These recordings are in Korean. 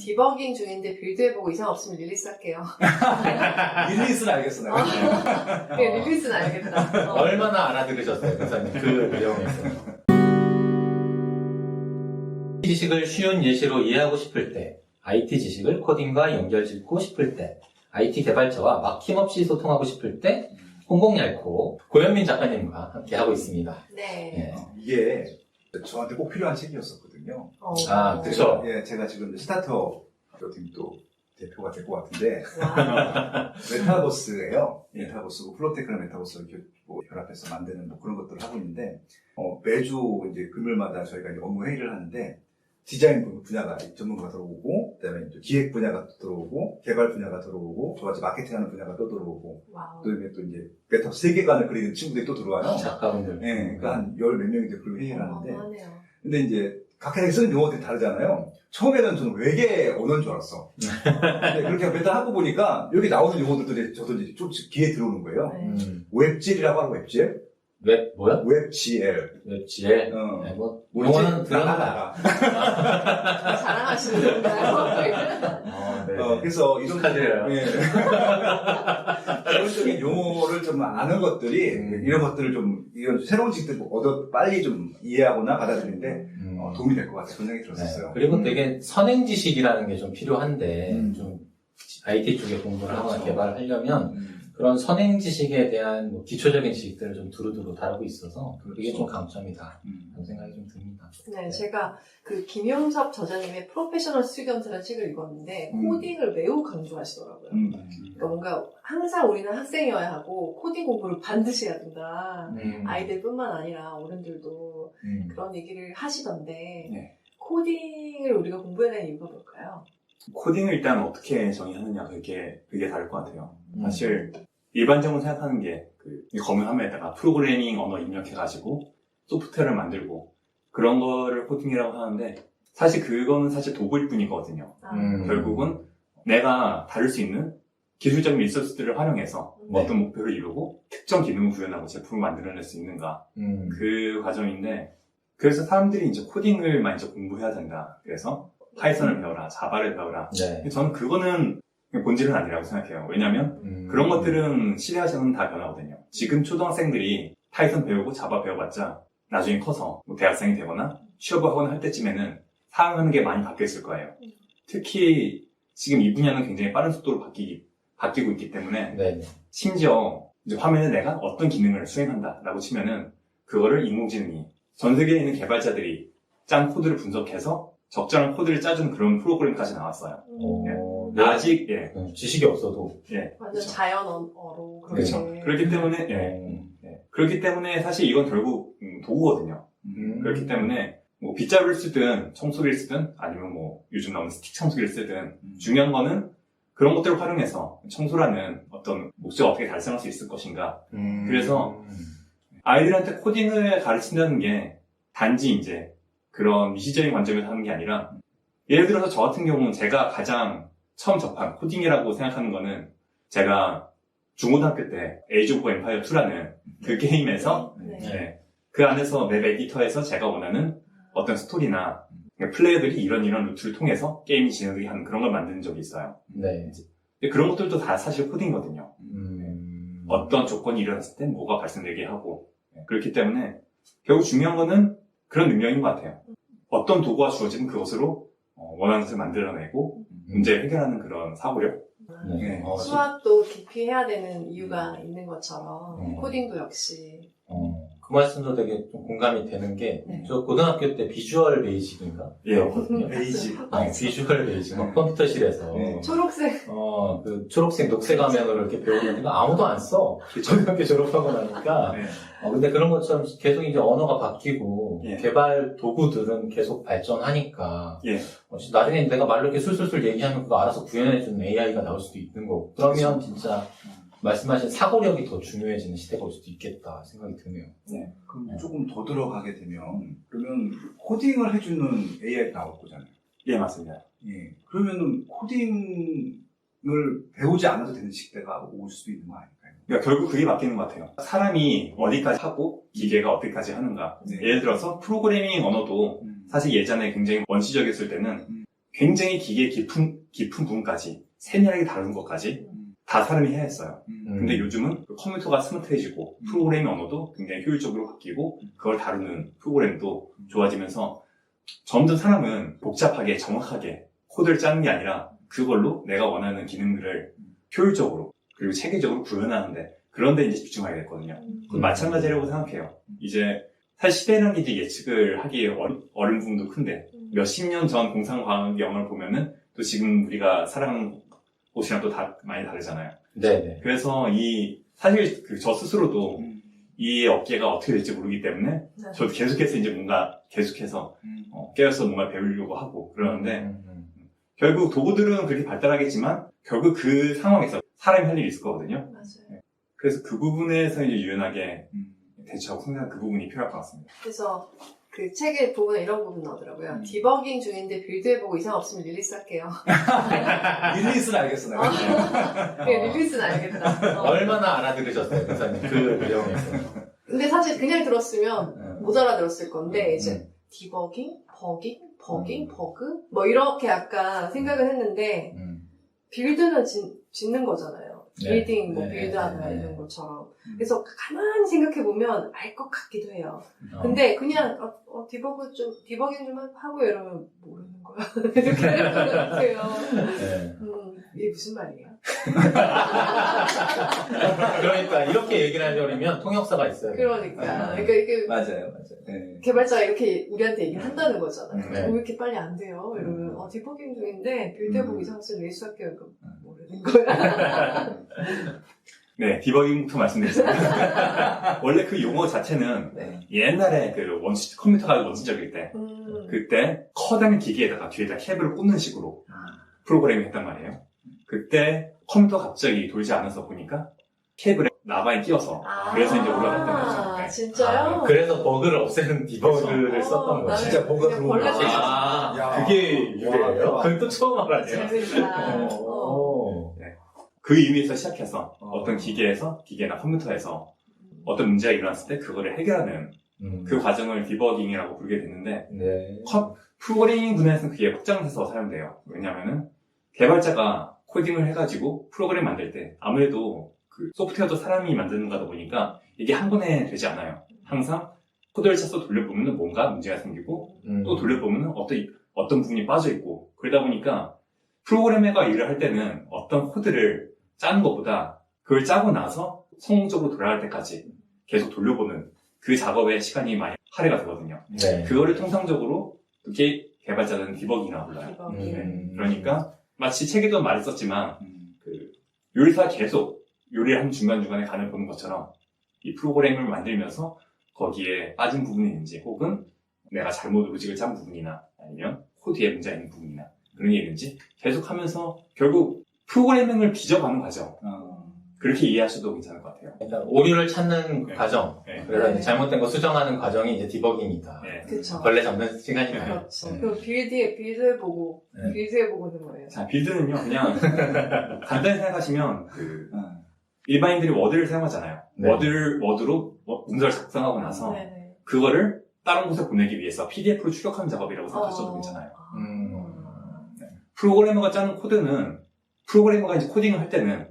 디버깅 중인데 빌드해보고 이상 없으면 릴리스 할게요. 릴리스는 알겠어, 내가. 네, 릴리스는 알겠다. 얼마나 알아들으셨어요, 교사님? 그 내용에서. 지식을 쉬운 예시로 이해하고 싶을 때, IT 지식을 코딩과 연결짓고 싶을 때, IT 개발자와 막힘없이 소통하고 싶을 때, 홍콩얇고 고현민 작가님과 함께 하고 있습니다. 네. 이게 저한테 꼭 필요한 책이었었거든요. 아, 그쵸. 예, 제가 지금 스타트업 팀 또 대표가 될 것 같은데, 와. 메타버스예요. 메타버스고 플로테크랑 메타버스 이렇게 뭐 결합해서 만드는 뭐 그런 것들을 하고 있는데, 매주 이제 금요일마다 저희가 이제 업무 회의를 하는데, 디자인 분야가 전문가가 들어오고, 그다음에 이제 기획 분야가 들어오고, 개발 분야가 들어오고, 저같이 마케팅하는 분야가 또 들어오고, 와우. 또 이제 메타버스 세계관을 그리는 친구들이 또 들어와요. 작가분들. 예, 그러니까 한 열 몇 명이 그런 회의를 하는데, 어마어마하네요. 근데 이제 각각 쓰는 용어들이 다르잖아요. 처음에는 저는 외계 언어인 줄 알았어. 근데 그렇게 맨날 하고 보니까 여기 나오는 용어들도 저도 이제 좀 귀에 들어오는 거예요. 네. 웹GL이라고 하고 웹GL? 뭐야? 웹GL. 웹지에? 어. 네, 뭐, 뭔지 용어는 들어나. 나가. 자랑하시는 건가요? 네. 그래서 이런 축하드려요. 예. 기본적인 용어를 좀 아는 것들이 이런 것들을 좀 이런 새로운 지식들 빨리 좀 이해하거나 받아들이는데 도움이 될 것 같아요. 그런 생각이 들었었어요. 네. 그리고 되게 선행 지식이라는 게 좀 필요한데 좀 IT 쪽에 공부를 하거나 그렇죠. 개발을 하려면 그런 선행 지식에 대한 뭐 기초적인 지식들을 좀 두루두루 다루고 있어서 그게 그렇죠. 좀 강점이다 그런 생각이 좀 듭니다. 네, 제가 그 김용섭 저자님의 프로페셔널 스튜던트라는 책을 읽었는데 코딩을 매우 강조하시더라고요. 그러니까 뭔가 항상 우리는 학생이어야 하고 코딩 공부를 반드시 해야 된다. 아이들뿐만 아니라 어른들도 그런 얘기를 하시던데 네. 코딩을 우리가 공부해야 되는 이유가 뭘까요? 코딩을 일단 어떻게 정의하느냐 그게 다를 것 같아요. 사실 일반적으로 생각하는 게 검은 화면에다가 프로그래밍 언어 입력해가지고 소프트웨어를 만들고 그런 거를 코딩이라고 하는데 사실 그거는 사실 도구일 뿐이거든요. 결국은 내가 다룰 수 있는 기술적인 리소스들을 활용해서 어떤 목표를 이루고 특정 기능을 구현하고 제품을 만들어낼 수 있는가 그 과정인데 그래서 사람들이 이제 코딩을 이제 공부해야 된다. 그래서 파이썬을 배워라, 자바를 배워라. 네. 저는 그거는 본질은 아니라고 생각해요. 왜냐면 그런 것들은 시대와 저는 다 변하거든요. 지금 초등학생들이 파이썬 배우고 자바 배워봤자 나중에 커서 뭐 대학생이 되거나 취업을 하거나 할 때쯤에는 사용하는 게 많이 바뀌었을 거예요. 특히 지금 이 분야는 굉장히 빠른 속도로 바뀌고 있기 때문에 네. 심지어 이제 화면에 내가 어떤 기능을 수행한다라고 치면은 그거를 인공지능이 전 세계에 있는 개발자들이 짠 코드를 분석해서 적절한 코드를 짜준 그런 프로그램까지 나왔어요. 아직 지식이 없어도 완전 자연어로 그렇죠. 그렇게. 그렇기 때문에 그렇기 때문에 사실 이건 결국 도구거든요. 그렇기 때문에 뭐 빗자루를 쓰든 청소기를 쓰든 아니면 뭐 요즘 나오는 스틱 청소기를 쓰든 중요한 거는 그런 것들을 활용해서 청소라는 어떤 목적을 어떻게 달성할 수 있을 것인가. 그래서 아이들한테 코딩을 가르친다는 게 단지 이제 그런 미시적인 관점에서 하는 게 아니라 예를 들어서 저 같은 경우는 제가 가장 처음 접한 코딩이라고 생각하는 거는 제가 중고등학교 때 에이지 오브 엠파이어 2라는 그 게임에서 그 안에서 맵 에디터에서 제가 원하는 어떤 스토리나 플레이어들이 이런 루트를 통해서 게임이 진행되게 하는 그런 걸 만드는 적이 있어요. 네. 근데 그런 것들도 다 사실 코딩이거든요. 어떤 조건이 일어났을 때 뭐가 발생되게 하고 그렇기 때문에 결국 중요한 거는 그런 능력인 것 같아요. 어떤 도구가 주어지면 그것으로 원하는 것을 만들어내고 문제를 해결하는 그런 사고력. 네. 수학도 깊이 해야 되는 이유가 있는 것처럼 코딩도 역시. 그 말씀도 되게 좀 공감이 되는 게, 저 고등학교 때 비주얼 베이직인가? 배웠거든요. 베이직. 비주얼 베이직. 막 컴퓨터실에서. 초록색. 그 초록색, 녹색 화면으로 이렇게 배우는데 아무도 안 써. 고등학교 졸업하고 나니까. 근데 그런 것처럼 계속 이제 언어가 바뀌고, 개발 도구들은 계속 발전하니까. 나중에 내가 말로 이렇게 술술술 얘기하면 그거 알아서 구현해주는 AI가 나올 수도 있는 거고. 그러면 진짜, 말씀하신 사고력이 더 중요해지는 시대가 올 수도 있겠다 생각이 드네요. 그럼 조금 더 들어가게 되면 그러면 코딩을 해주는 AI가 나올 거잖아요. 예, 맞습니다. 그러면은 코딩을 배우지 않아도 되는 시대가 올 수도 있는 거 아닐까요? 그러니까 결국 그게 바뀌는 것 같아요. 사람이 어디까지 하고 기계가 어디까지 하는가. 예를 들어서 프로그래밍 언어도 사실 예전에 굉장히 원시적이었을 때는 굉장히 기계 깊은 부분까지 세밀하게 다루는 것까지 다 사람이 해야 했어요. 근데 요즘은 컴퓨터가 스마트해지고 프로그래밍 언어도 굉장히 효율적으로 바뀌고 그걸 다루는 프로그램도 좋아지면서 점점 사람은 복잡하게 정확하게 코드를 짜는 게 아니라 그걸로 내가 원하는 기능들을 효율적으로 그리고 체계적으로 구현하는데 그런 데 이제 집중하게 됐거든요. 마찬가지라고 생각해요. 이제 사실 시대라는 게 이제 예측을 하기 어려운 부분도 큰데 몇십 년 전 공상과학 영화를 보면은 또 지금 우리가 살아가는 곳이랑 또 많이 다르잖아요. 네네. 그래서 사실 저 스스로도 이 업계가 어떻게 될지 모르기 때문에 저도 계속해서 이제 뭔가 계속해서 깨어서 뭔가 배우려고 하고 그러는데 결국 도구들은 그렇게 발달하겠지만 결국 그 상황에서 사람이 할 일이 있을 거거든요. 맞아요. 그래서 그 부분에서 이제 유연하게 대처하고 생각하는 그 부분이 필요할 것 같습니다. 그래서 그 책의 부분에 이런 부분 나오더라고요. 디버깅 중인데 빌드해보고 이상 없으면 릴리스 할게요. 릴리스는 알겠어, 내가. 릴리스는 알겠다. 얼마나 알아들으셨어요, 기사님? 그 내용에서. 근데 사실 그냥 들었으면 못 알아들었을 건데 이제 디버깅, 버깅, 버그 뭐 이렇게 약간 생각을 했는데 빌드는 짓는 거잖아요. 빌딩, 뭐 빌드하다 이런 것처럼. 그래서 가만히 생각해보면 알 것 같기도 해요. 근데 그냥 디버깅 좀 하고 이러면 모르는 거야. 이렇게 할 것 같아요. 이게 무슨 말이에요? 그러니까 이렇게 얘기를 하려면 통역사가 있어요. 그러니까 이게 맞아요. 네. 개발자가 이렇게 우리한테 얘기를 한다는 거잖아요. 네. 왜 이렇게 빨리 안 돼요? 이러면 디버깅 중인데 빌드해보고 이상 없으면 릴리스 할게요. 모르는 거야. 네, 디버깅부터 말씀드리겠습니다. 원래 그 용어 자체는 네. 옛날에 컴퓨터가 원시적일 때 그때 커다란 기계에다가 뒤에다 케이블을 꽂는 식으로 프로그래밍 했단 말이에요. 그때 컴퓨터가 갑자기 돌지 않아서 보니까 케이블에 나바에 끼워서 그래서 이제 올라갔던 거죠. 네. 진짜요? 그래서 버그를 없애는 디버그를 썼던 거죠. 진짜 버그가 그냥 들어온 벌레 거지. 그게 유래예요? 와, 그건 또 처음 알았네요. 재밌다. 그 의미에서 시작해서 어떤 기계나 컴퓨터에서 어떤 문제가 일어났을 때 그거를 해결하는 그 과정을 디버깅이라고 부르게 됐는데 네. 프로그래밍 분야에서는 그게 확장돼서 사용돼요. 왜냐면은 개발자가 코딩을 해가지고 프로그램 만들 때 아무래도 그 소프트웨어도 사람이 만드는 거다 보니까 이게 한 번에 되지 않아요. 항상 코드를 쳐서 돌려보면 뭔가 문제가 생기고 또 돌려보면 어떤 부분이 빠져있고 그러다 보니까 프로그래머가 일을 할 때는 어떤 코드를 짜는 것보다 그걸 짜고 나서 성공적으로 돌아갈 때까지 계속 돌려보는 그 작업에 시간이 많이 할애가 되거든요. 네. 그거를 통상적으로 그게 개발자는 디버깅이라고 불러요. 그러니까 마치 책에도 말했었지만 그 요리사 계속 요리를 하는 중간중간에 간을 보는 것처럼 이 프로그램을 만들면서 거기에 빠진 부분이 있는지 혹은 내가 잘못 로직을 짠 부분이나 아니면 코드에 문제가 있는 부분이나 그런 게 있는지 계속 하면서 결국 프로그래밍을 빚어가는 과정. 그렇게 이해하셔도 괜찮을 것 같아요. 일단 오류를 찾는 과정. 네. 그래서 네. 잘못된 거 수정하는 과정이 이제 디버깅이다. 네. 그쵸. 벌레 잡는 시간이나요? 그렇죠. 네. 그럼 빌드해보고, 네. 빌드해보고는 뭐예요? 자, 빌드는요, 그냥 간단히 생각하시면 일반인들이 워드를 사용하잖아요. 네. 워드로 문서를 작성하고 나서 네네. 그거를 다른 곳에 보내기 위해서 PDF로 출력하는 작업이라고 생각하셔도 괜찮아요. 프로그래머가 짜는 코드는 프로그래머가 이제 코딩을 할 때는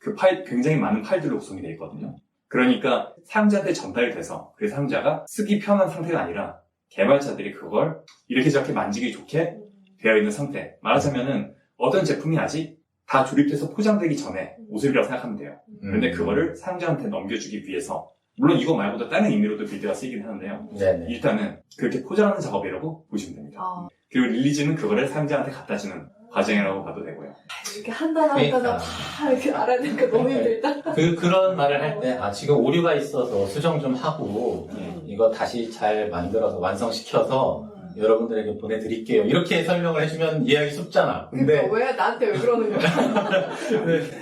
그 파일, 굉장히 많은 파일들로 구성이 되어 있거든요. 그러니까 사용자한테 전달이 돼서 그 사용자가 쓰기 편한 상태가 아니라 개발자들이 그걸 이렇게 저렇게 만지기 좋게 되어 있는 상태. 말하자면은 어떤 제품이 아직 다 조립돼서 포장되기 전에 모습이라고 생각하면 돼요. 그런데 그거를 사용자한테 넘겨주기 위해서 물론 이거 말고도 다른 의미로도 빌드가 쓰이긴 하는데요. 네네. 일단은 그렇게 포장하는 작업이라고 보시면 됩니다. 그리고 릴리즈는 그거를 사용자한테 갖다 주는 과정이라고 봐도 되고요. 이렇게 한 단어 한 단어 다 이렇게 알아야 되니까 너무 힘들다. 그런 말을 할 때, 지금 오류가 있어서 수정 좀 하고, 이거 다시 잘 만들어서 완성시켜서 여러분들에게 보내드릴게요. 이렇게 설명을 해주면 이해하기 쉽잖아. 근데, 그러니까 왜 나한테 왜 그러는 거야?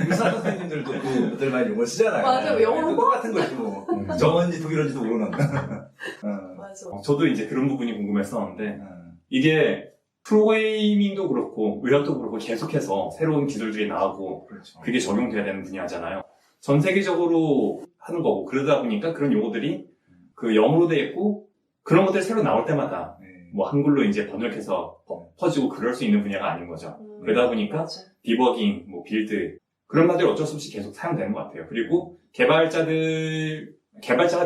의사 선생님들도 그들 많이 용어 쓰잖아요. 맞아, 영어로 똑같은 거지 뭐. 정언지 독일어지도 모르는. 맞아. 저도 이제 그런 부분이 궁금했었는데 이게 프로그래밍도 그렇고 의학도 그렇고 계속해서 새로운 기술들이 나오고 그렇죠. 그게 적용돼야 되는 분야잖아요. 전 세계적으로 하는 거고 그러다 보니까 그런 용어들이 그 영어로 돼 있고 그런 것들이 새로 나올 때마다 뭐 한글로 이제 번역해서 퍼지고 그럴 수 있는 분야가 아닌 거죠. 그러다 보니까 맞아. 디버깅, 뭐 빌드 그런 말들이 어쩔 수 없이 계속 사용되는 것 같아요. 그리고 개발자가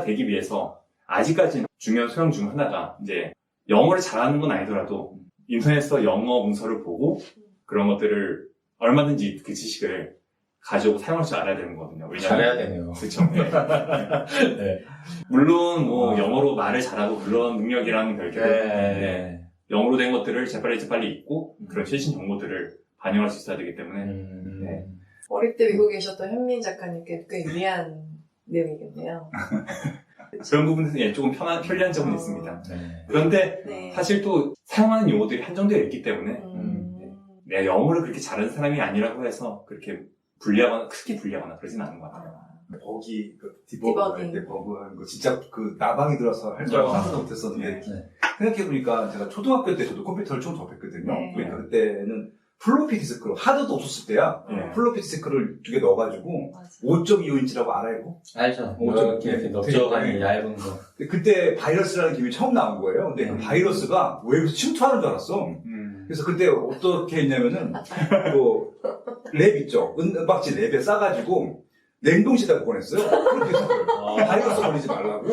되기 위해서 아직까지는 중요한 소양 중 하나가 이제 영어를 잘하는 건 아니더라도 인터넷에서 영어 문서를 보고 그런 것들을 얼마든지 그 지식을 가지고 사용할 줄 알아야 되는 거거든요. 왜냐면 잘해야 되네요. 그렇죠. 네. 네. 물론 뭐 영어로 말을 잘하고 그런 능력이랑 별개로 네. 영어로 된 것들을 재빨리 읽고 그런 최신 정보들을 반영할 수 있어야 되기 때문에 네. 어릴 때 미국에 계셨던 현민 작가님께 꽤 유리한 내용이겠네요. 그런 부분에서 예, 조금 편리한 점은 있습니다. 네. 그런데 네. 사실 또 사용하는 용어들이 한정되어 있기 때문에 내가 영어를 그렇게 잘하는 사람이 아니라고 해서 그렇게 크게 불리하거나 그러진 않은 것 같아요. 버기, 디버그 할 때 버그하는 거 진짜 그 나방이 들어서 할 줄 알고 상상도 못했었는데 생각해보니까 제가 초등학교 때 저도 컴퓨터를 처음 접했거든요. 네. 그러니까 그때는 플로피 디스크로 하드도 없었을 때야. 플로피 디스크를 2개 넣어가지고 5.25인치라고 알아요? 알죠. 좀 이렇게 넓적한 얇은 거. 그때 바이러스라는 기능이 처음 나온 거예요. 근데 그 바이러스가 웹에서 침투하는 줄 알았어. 그래서 그때 어떻게 했냐면은 랩 있죠. 은박지 랩에 싸가지고 냉동실에다 보냈어요. 바이러스 걸리지 말라고.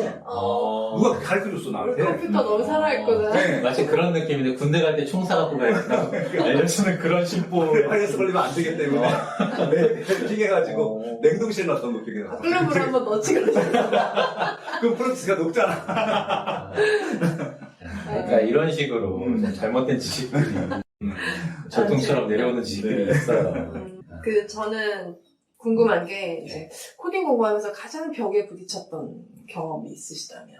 누가 가르쳐줬어 나한테. 컴퓨터 너무 살아있구나. 네. 마치 그런 느낌인데 군대 갈 때 총 사갖고 가야겠다. 알려주는 그런 심보. 바이러스 걸리면 안 되기 때문에 랩핑해가지고 냉동실에 놨던 거 기억이 나서. 끓는 물 한번 넣지 그러잖아. 그럼 프로듀스가 녹잖아. 그러니까 이런 식으로 좀 잘못된 지식들이 절통처럼 내려오는 지식들이 있어요. 저는 궁금한 게 이제 코딩 공부하면서 가장 벽에 부딪혔던 경험이 있으시다면